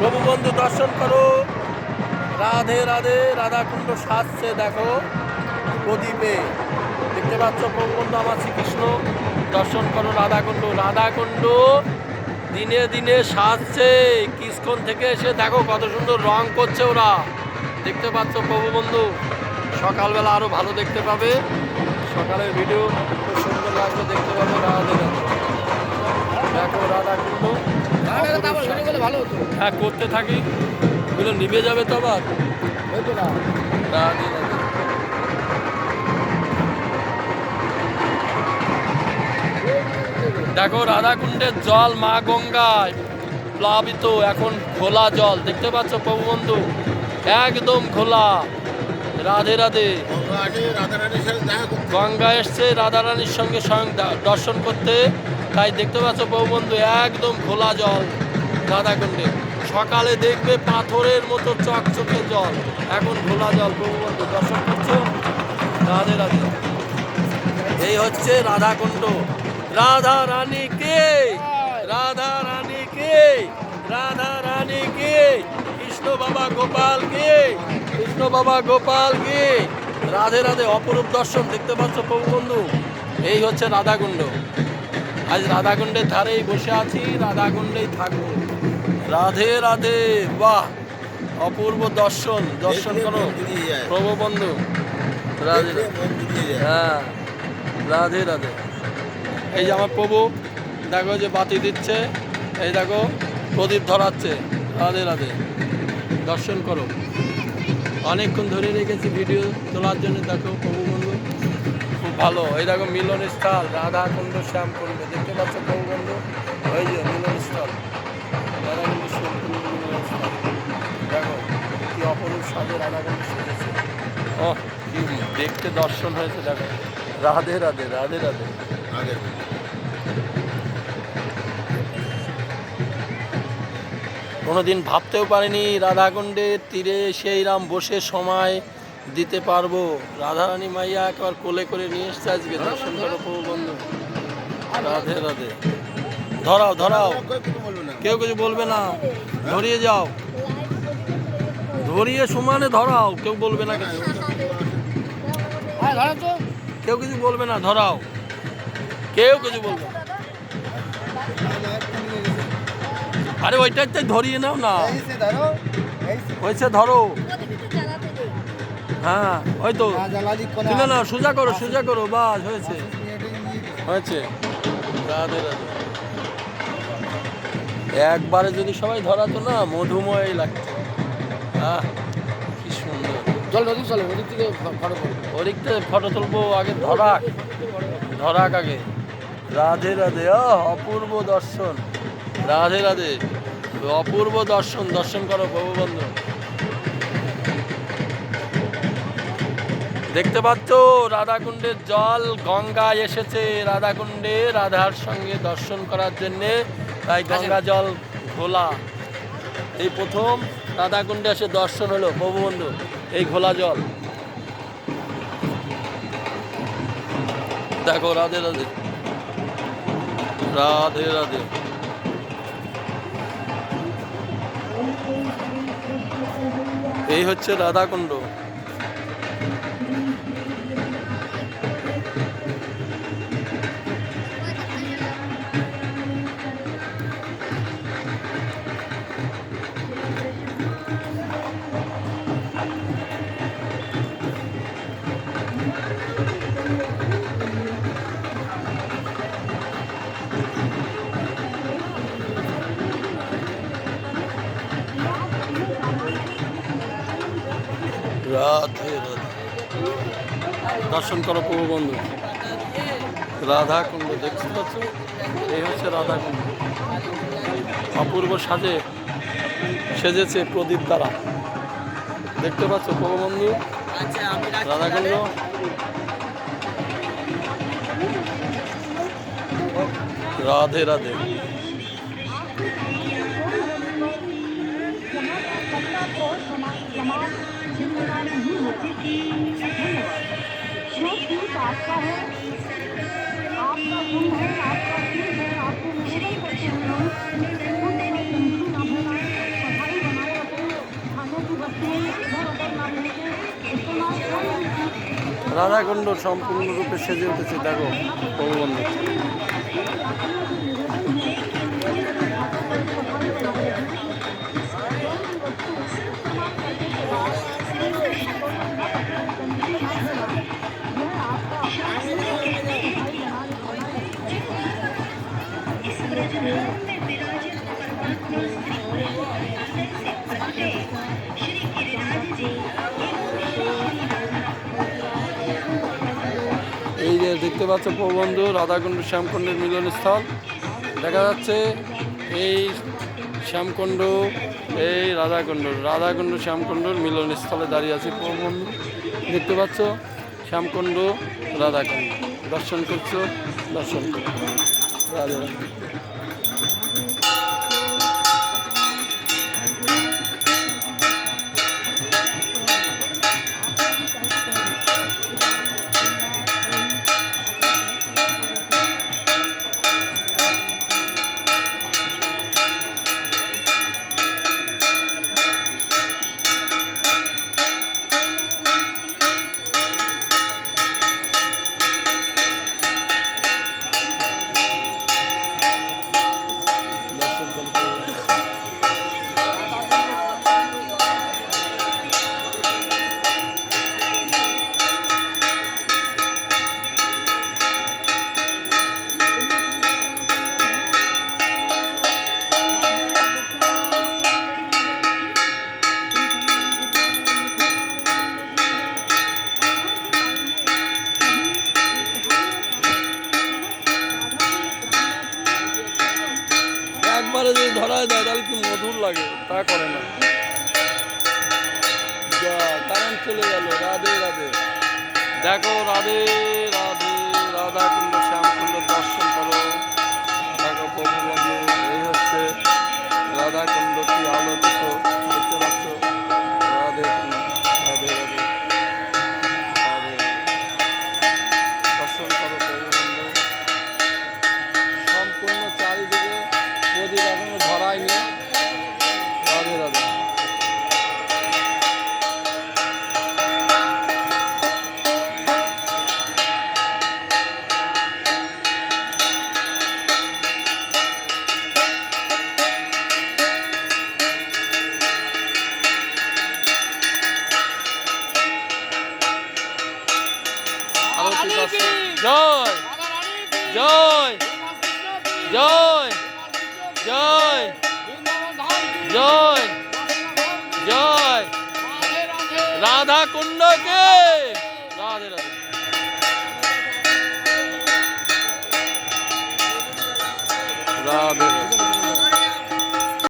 প্রভু বন্ধু দর্শন করো। রাধে রাধে। রাধাকুণ্ড সাজছে দেখো প্রদীপে। দেখতে পাচ্ছ প্রভু বন্ধু আমার শ্রীকৃষ্ণ। দর্শন করো রাধাকুণ্ড। রাধাকুণ্ড দিনে দিনে সাজছে। কিসকন থেকে এসে দেখো কত সুন্দর রং করছে ওরা। দেখতে পাচ্ছ প্রভু বন্ধু। সকালবেলা আরো ভালো দেখতে পাবে। সকালের ভিডিও খুব সুন্দর লাগবে, দেখতে পাবে। রাধে রাধে। দেখো রাধাকুণ্ড। ভালো হতো। হ্যাঁ করতে থাকি, এগুলো নিভে যাবে তো আবার। হতো না। রাধে রাধে। দেখো রাধাকুণ্ডের জল মা গঙ্গায় প্লাবিত, এখন খোলা জল। দেখতে পাচ্ছ প্রভু বন্ধু, একদম খোলা। রাধে রাধে। গঙ্গা এসছে রাধারানীর সঙ্গে স্বয়ং দর্শন করতে, তাই দেখতে পাচ্ছ প্রভু বন্ধু একদম খোলা জল রাধাকুণ্ডে। সকালে দেখবে পাথরের মতো চকচকে জল, এখন খোলা জল। প্রভু বন্ধু দর্শন করছো। রাধে রাধে। এই হচ্ছে রাধাকুণ্ড। রাধা রানী কে, রাধা রানী কে, রাধা রানী কে, কৃষ্ণ বাবা গোপাল কে, কৃষ্ণ বাবা গোপাল কে। রাধে রাধে। অপরূপ দর্শন দেখতে পাচ্ছ প্রভু বন্ধু। এই হচ্ছে রাধাকুণ্ড। আজ রাধাকুণ্ডের ধারেই বসে আছি, রাধাকুণ্ডেই থাকবো। রাধে রাধে। বাহ, অপূর্ব দর্শন। দর্শন করো প্রভু বন্ধু। রাধে হ্যাঁ, রাধে রাধে। এই যে আমার প্রভু দেখো যে বাতি দিচ্ছে, এই দেখো প্রদীপ ধরাচ্ছে। রাধে রাধে। দর্শন করো। অনেকক্ষণ ধরে রেখেছি ভিডিও তোলার জন্য। দেখো প্রভু বন্ধু খুব ভালো। এই দেখো মিলন স্থল রাধাকুণ্ড শ্যামকুণ্ড। দেখতে পাচ্ছ প্রভু বন্ধু, ওই যে মিলন স্থল রাধাকুণ্ড শ্যামকুণ্ড মিলন স্থল। দেখো কি অপরূপ সাজে রাধাকুণ্ড সেজেছে। ও কি দেখতে দর্শন হয়েছে। দেখো রাধে রাধে। রাধে রাধে। কোনোদিন ভাবতেও পারিনি রাধাকুণ্ডের তীরে সেই রাম বসে সময় দিতে পারবো। রাধারানী মাইয়া একবার কোলে করে নিয়ে এসছে আজকে। দর্শন করো প্রভু বন্ধু। রাধে রাধে। ধরাও ধরাও, কেউ কিছু বলবে না। ধরিয়ে যাও, ধরিয়ে সমানে ধরাও, কেউ বলবে না কিছু। কেউ কিছু বলবে না, ধরাও, কেউ কিছু বলবে না। আরে ওইটাই ধরিয়ে নাও না, হয়েছে ধরো। হ্যাঁ ওই তো তুলে নাও, সোজা করো সোজা করো, বাস হয়েছে হয়েছে। রাধে রাধে। একবারে যদি সবাই ধরাতো না, মধুময় লাগতো। আহ কি সুন্দর। জল নদী চলে, ওদিক থেকে ফটো ওদিক থেকে ফটো তুলবো, আগে ধরাক, ধরাক আগে। রাধে রাধে। অপূর্ব দর্শন। রাধে রাধে। অপূর্ব দর্শন। দর্শন করো প্রভু বন্ধু। দেখতে পাচ্ছ রাধাকুণ্ডের জল গঙ্গায় এসেছে। রাধাকুণ্ডে রাধার সঙ্গে দর্শন করার জন্যে, তাই গঙ্গা জল ঘোলা। এই প্রথম রাধাকুণ্ডে এসে দর্শন হলো প্রভু বন্ধু, এই ঘোলা জল। দেখো রাধে রাধে। রাধে রাধে। এই হচ্ছে রাধাকুণ্ড। রাধে রাধে। দর্শন করো প্রভু বন্ধু। রাধাকুণ্ড দেখতে পাচ্ছ, এই হচ্ছে রাধাকুণ্ড। অপূর্ব সাজে সেজেছে প্রদীপ দ্বারা। দেখতে পাচ্ছ প্রভু বন্ধু রাধাকুণ্ড। রাধে রাধে। आपका है, आपका गुण है, आपका दिल है, आपको निवेदन करते हुए हम देने की ना भूलाएं। রাধাকুণ্ড সম্পূর্ণরূপে সেজে উঠেছে, দেখো প্রভু বন্ধু। এই যে দেখতে পাচ্ছ প্রভু বন্ধু, রাধাকুণ্ড শ্যামকুণ্ডের মিলনস্থল দেখা যাচ্ছে। এই শ্যামকুণ্ড, এই রাধাকুণ্ড শ্যামকুণ্ডর মিলনস্থলে দাঁড়িয়ে আছে প্রভু বন্ধু। দেখতে পাচ্ছ শ্যামকুণ্ড, রাধাকুণ্ড দর্শন করছো, দর্শন করছো। রাধে রাধে। একবারে যদি ধরায় দেয় তাহলে কি মধুর লাগে, তা করে না। যা কারেন্ট চলে গেল। রাধে রাধে। দেখো রাধে রাধে, রাধাকুণ্ড শ্যামকুণ্ড দর্শন করো। দেখো প্রভু বন্ধু, এই হচ্ছে রাধাকুণ্ড, কি আলোকিত দেখতে পাচ্ছ। রাধে রাধে রাধে রাধে। দর্শন করো প্রভু বন্ধু। সম্পূর্ণ চারিদিকে প্রদীপ এখনো ধরায়নি। রাধে রাধে। জয় জয় জয় জয় জয় জয় রাধা কুণ্ডকে। রাধে রাধে। রাধে।